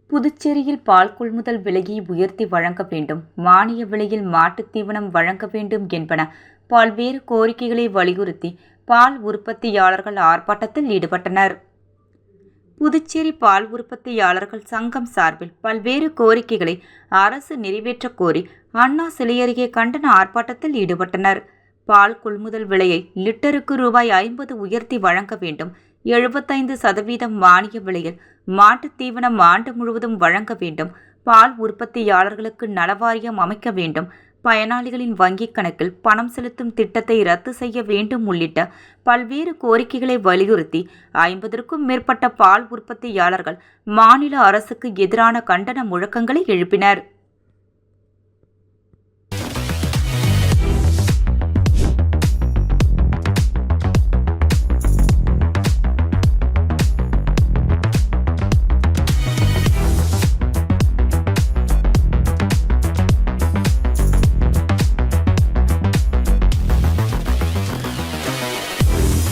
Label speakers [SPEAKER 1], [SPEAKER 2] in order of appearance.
[SPEAKER 1] புதுச்சேரியில் பால் கொள்முதல் விலையை உயர்த்தி வழங்க வேண்டும், மானிய விலையில் மாட்டுத் தீவனம் வழங்க வேண்டும் என்பன பல்வேறு கோரிக்கைகளை வலியுறுத்தி பால் உற்பத்தியாளர்கள் ஆர்ப்பாட்டத்தில் ஈடுபட்டனர். புதுச்சேரி பால் உற்பத்தியாளர்கள் சங்கம் சார்பில் பல்வேறு கோரிக்கைகளை அரசு நிறைவேற்றக் கோரி அண்ணா சிலை அருகே கண்டன ஆர்ப்பாட்டத்தில் ஈடுபட்டனர். பால் கொள்முதல் விலையை லிட்டருக்கு ரூபாய் 50 உயர்த்தி வழங்க வேண்டும், 75% மானிய விலையில் மாட்டுத் தீவனம் ஆண்டு முழுவதும் வழங்க வேண்டும், பால் உற்பத்தியாளர்களுக்கு நலவாரியம் அமைக்க வேண்டும், பயனாளிகளின் வங்கிக் கணக்கில் பணம் செலுத்தும் திட்டத்தை ரத்து செய்ய வேண்டும் உள்ளிட்ட பல்வேறு கோரிக்கைகளை வலியுறுத்தி 50க்கும் மேற்பட்ட பால் உற்பத்தியாளர்கள் மாநில அரசுக்கு எதிரான கண்டன முழக்கங்களை எழுப்பினர்.